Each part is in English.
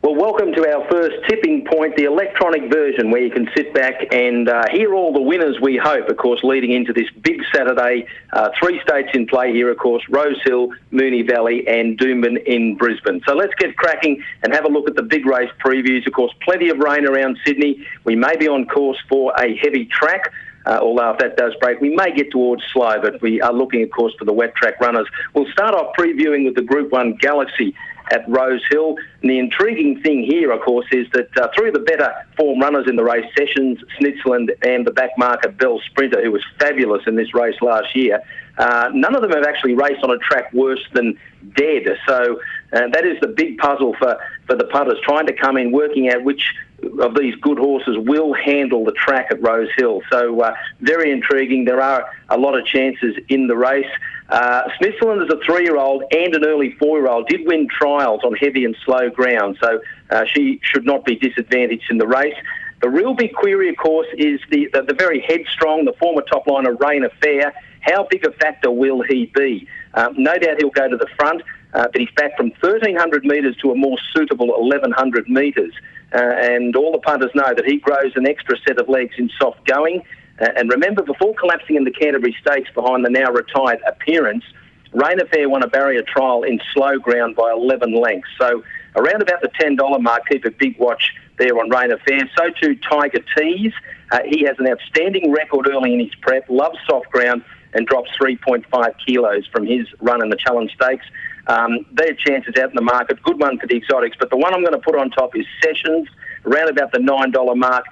Well, welcome to our first tipping point, the electronic version, where you can sit back and hear all the winners, we hope, of course, leading into this big Saturday. 3 states in play here, of course, Rose Hill, Moonee Valley and Doomben in Brisbane. So let's get cracking and have a look at the big race previews. Of course, plenty of rain around Sydney. We may be on course for a heavy track. Although if that does break, we may get towards slow, but we are looking, of course, for the wet track runners. We'll start off previewing with the Group 1 Galaxy at Rose Hill. And the intriguing thing here, of course, is that three of the better form runners in the race, Sessions, Snitsland and the back marker Bell Sprinter, who was fabulous in this race last year, none of them have actually raced on a track worse than dead. So that is the big puzzle for the punters, trying to come in, working out which of these good horses will handle the track at Rose Hill. So very intriguing. There are a lot of chances in the race. Snitsland is a 3-year-old and an early 4-year-old, did win trials on heavy and slow ground, so she should not be disadvantaged in the race. The real big query, of course, is the very headstrong, the former top liner, Rain Affair. How big a factor will he be? No doubt he'll go to the front, but he's back from 1,300 metres to a more suitable 1,100 metres. And all the punters know that he grows an extra set of legs in soft going. And remember, before collapsing in the Canterbury Stakes behind the now retired Appearance, Rain Affair won a barrier trial in slow ground by 11 lengths. So around about the $10 mark, keep a big watch there on Rain Affair. So too Tiger Tease. He has an outstanding record early in his prep, loves soft ground and drops 3.5 kilos from his run in the Challenge Stakes. Their chances out in the market, good one for the exotics, but the one I'm going to put on top is Sessions, around about the $9 mark.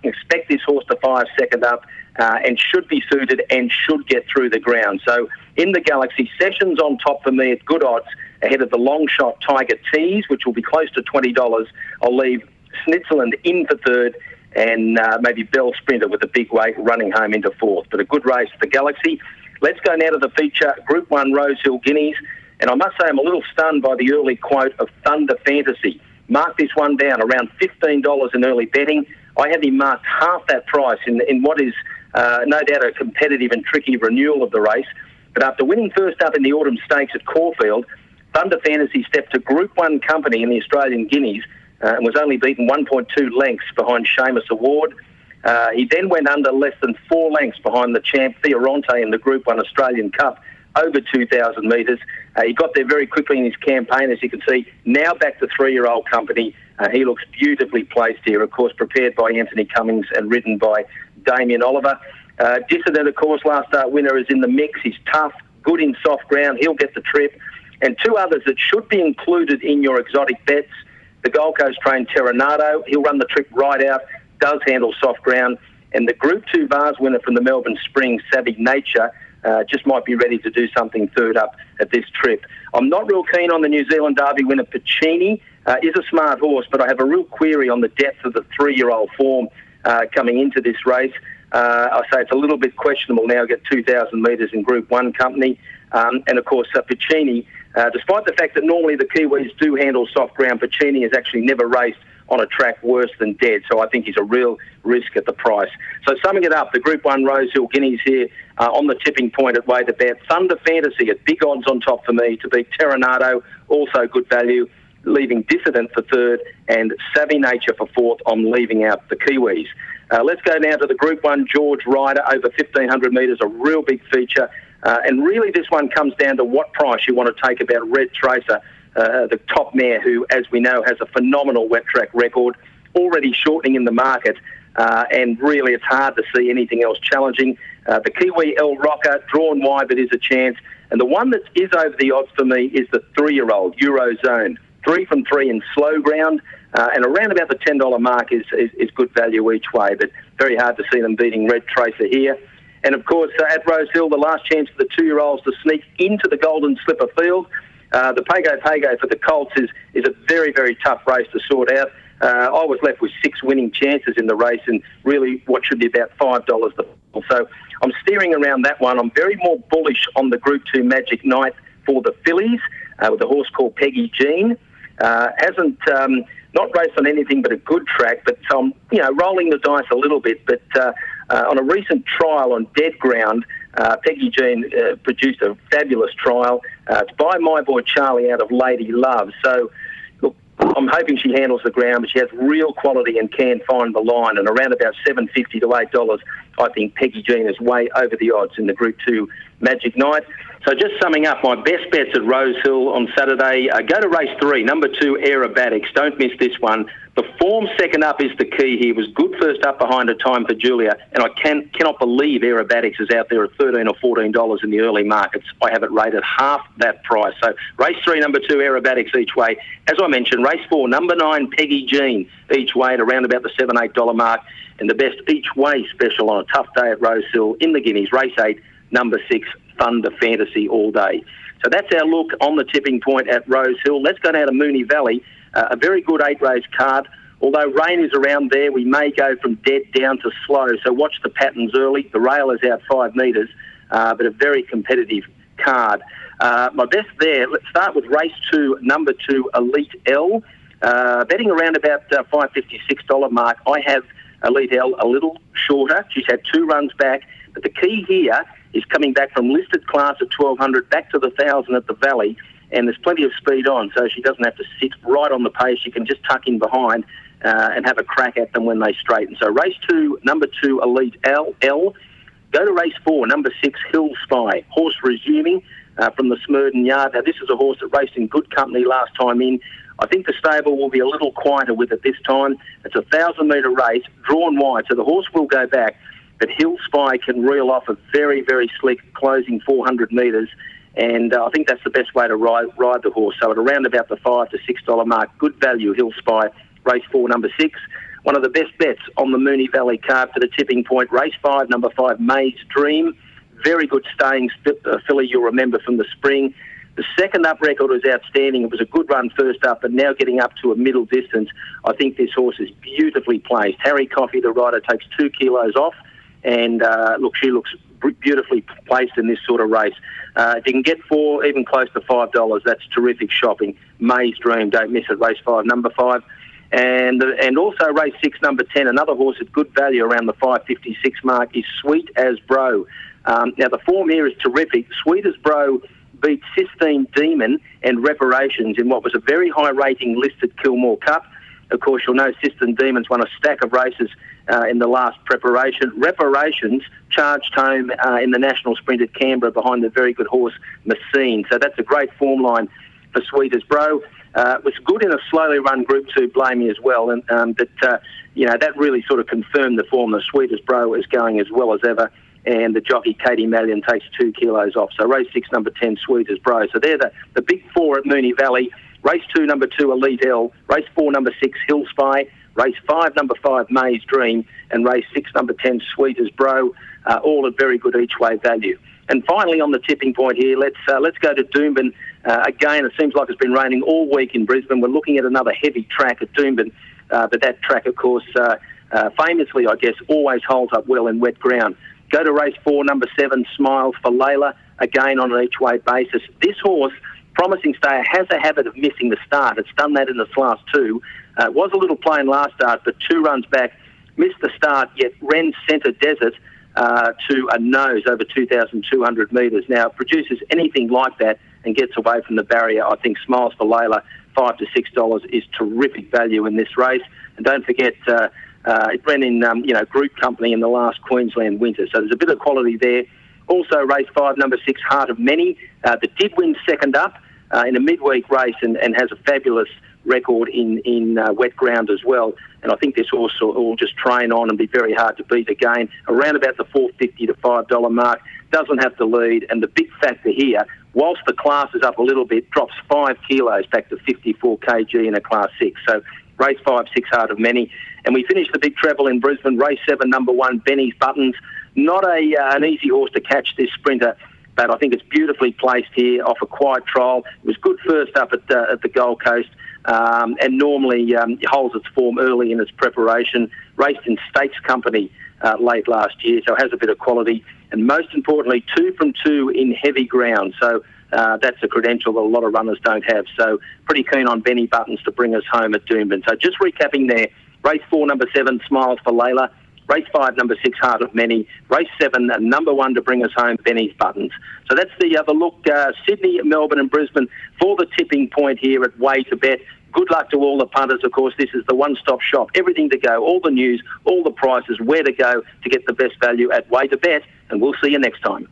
Expect this horse to fire second up and should be suited and should get through the ground. So in the Galaxy, Sessions on top for me at good odds, ahead of the long shot Tiger Tease, which will be close to $20. I'll leave Snitsland in for third and maybe Bell Sprinter with a big weight running home into fourth. But a good race for the Galaxy. Let's go now to the feature, Group 1 Rose Hill Guineas. And I must say I'm a little stunned by the early quote of Thunder Fantasy. Mark this one down, around $15 in early betting. I had him marked half that price in what is no doubt a competitive and tricky renewal of the race. But after winning first up in the Autumn Stakes at Caulfield, Thunder Fantasy stepped to Group 1 company in the Australian Guineas and was only beaten 1.2 lengths behind Seamus Award. He then went under less than 4 lengths behind the champ Fioronte in the Group 1 Australian Cup, over 2,000 metres. He got there very quickly in his campaign, as you can see. Now back to 3-year-old company. He looks beautifully placed here, of course, prepared by Anthony Cummings and ridden by Damien Oliver. Dissident, of course, last start winner, is in the mix. He's tough, good in soft ground. He'll get the trip. And two others that should be included in your exotic bets. The Gold Coast trained Terranado. He'll run the trip right out, does handle soft ground. And the Group 2 Vars winner from the Melbourne Springs, Savvy Nature, just might be ready to do something third up at this trip. I'm not real keen on the New Zealand Derby winner, Puccini. Is a smart horse, but I have a real query on the depth of the 3-year-old form coming into this race. I say it's a little bit questionable now, get 2,000 metres in Group 1 company. And, of course, Puccini, despite the fact that normally the Kiwis do handle soft ground, Puccini has actually never raced on a track worse than dead, so I think he's a real risk at the price. So summing it up, the Group 1 Rose Hill Guineas here on the tipping point at Way2bet. Thunder Fantasy at big odds on top for me to beat Terranado, also good value, leaving Dissident for third, and Savvy Nature for fourth. I'm leaving out the Kiwis. Let's go now to the Group 1 George Ryder, over 1,500 metres, a real big feature. And really this one comes down to what price you want to take about Red Tracer, the top mare who, as we know, has a phenomenal wet track record, already shortening in the market, and really it's hard to see anything else challenging. The Kiwi El Rocker, drawn wide, but is a chance. And the one that is over the odds for me is the 3-year-old, Eurozone. 3 from 3 in slow ground, and around about the $10 mark is good value each way, but very hard to see them beating Red Tracer here. And, of course, at Rose Hill, the last chance for the 2-year-olds to sneak into the Golden Slipper field. The Pago for the Colts is a very, very tough race to sort out. I was left with 6 winning chances in the race and really what should be about $5 the ball. So I'm steering around that one. I'm very more bullish on the Group 2 Magic Night for the fillies with a horse called Peggy Jean. Hasn't not raced on anything but a good track, but rolling the dice a little bit. But on a recent trial on dead ground, Peggy Jean produced a fabulous trial to buy my boy Charlie out of Lady Love. So, look, I'm hoping she handles the ground, but she has real quality and can find the line. And around about $7.50 to $8, I think Peggy Jean is way over the odds in the Group 2 Magic Night. So just summing up, my best bets at Rosehill on Saturday, go to race 3, number 2, Aerobatics. Don't miss this one. The form second up is the key here. Was good first up behind a time for Julia, and I cannot believe Aerobatics is out there at $13 or $14 in the early markets. I have it rated half that price. So race 3, number 2, Aerobatics each way. As I mentioned, race 4, number 9, Peggy Jean each way at around about the $7, $8 mark. And the best each way special on a tough day at Rosehill in the Guineas, race 8, number 6, Thunder Fantasy all day. So that's our look on the tipping point at Rosehill. Let's go down to Moonee Valley. A very good 8-race card. Although rain is around there, we may go from dead down to slow. So watch the patterns early. The rail is out 5 metres, but a very competitive card. My best there, let's start with race 2, number 2, Elite L. Betting around about $5.56 mark. I have Elite L a little shorter. She's had 2 runs back. But the key here is coming back from listed class at 1,200 back to the 1,000 at the Valley, and there's plenty of speed on, so she doesn't have to sit right on the pace. She can just tuck in behind and have a crack at them when they straighten. So race 2, number 2, Elite L. Go to race 4, number 6, Hill Spy. Horse resuming from the Smurden Yard. Now, this is a horse that raced in good company last time in. I think the stable will be a little quieter with it this time. It's a 1,000-metre race, drawn wide, so the horse will go back. But Hill Spy can reel off a very, very slick closing 400 metres, and I think that's the best way to ride the horse. So at around about the $5 to $6 mark, good value, Hill Spy, race 4, number 6. One of the best bets on the Moonee Valley card for the tipping point, race 5, number 5, May's Dream. Very good staying filly, you'll remember from the spring. The second up record was outstanding. It was a good run first up, but now getting up to a middle distance. I think this horse is beautifully placed. Harry Coffey, the rider, takes 2 kilos off. And, she looks beautifully placed in this sort of race. If you can get 4, even close to $5, that's terrific shopping. May's Dream, don't miss it, race 5, number 5. And also race 6, number 10, another horse at good value around the $5.56 mark is Sweet As Bro. Now, the form here is terrific. Sweet As Bro beat Sistine Demon and Reparations in what was a very high-rating listed Kilmore Cup. Of course, you'll know Sistine Demon's won a stack of races in the last preparation. Reparations charged home in the National Sprint at Canberra behind the very good horse Messine. So that's a great form line for Sweet As Bro. It was good in a slowly run Group 2 Blamey as well, and that really sort of confirmed the form. The Sweet As Bro is going as well as ever, and the jockey Katie Mallion takes 2 kilos off. So race 6, number 10, Sweet As Bro. So they're the big 4 at Moonee Valley. Race 2, number 2, Elite L. Race 4, number 6, Hill Spy. Race 5, number 5, May's Dream. And race 6, number 10, Sweet As Bro. All at very good each-way value. And finally, on the tipping point here, let's go to Doomben. Again, it seems like it's been raining all week in Brisbane. We're looking at another heavy track at Doomben. But that track, of course, famously, I guess, always holds up well in wet ground. Go to race 4, number 7, Smiles for Layla. Again, on an each-way basis. This horse, Promising Stayer, has a habit of missing the start. It's done that in its last 2. It was a little plain last start, but 2 runs back, missed the start, yet ran centre desert to a nose over 2,200 metres. Now, it produces anything like that and gets away from the barrier. I think Smiles for Layla, $5 to $6 is terrific value in this race. And don't forget, it ran in group company in the last Queensland winter, so there's a bit of quality there. Also, race 5, number 6, Heart of Many, that did win second up in a midweek race and has a fabulous record in wet ground as well. And I think this horse will just train on and be very hard to beat again. Around about the $4.50 to $5 mark, doesn't have to lead. And the big factor here, whilst the class is up a little bit, drops 5 kilos back to 54 kg in a Class 6. So race 5, 6, Heart of Many. And we finished the big treble in Brisbane, race 7, number 1, Benny's Buttons. Not an easy horse to catch, this sprinter, but I think it's beautifully placed here off a quiet trial. It was good first up at the Gold Coast, and normally holds its form early in its preparation. Raced in Stakes Company late last year, so it has a bit of quality. And most importantly, 2 from 2 in heavy ground. So that's a credential that a lot of runners don't have. So pretty keen on Benny Buttons to bring us home at Doomben. So just recapping there, race 4, number 7, Smiles for Layla. Race 5, number 6, Heart of Many. Race 7, number 1 to bring us home, Benny's Buttons. So that's the look, Sydney, Melbourne and Brisbane for the tipping point here at Way2bet. Good luck to all the punters. Of course, this is the one-stop shop. Everything to go, all the news, all the prices, where to go to get the best value at Way2bet. And we'll see you next time.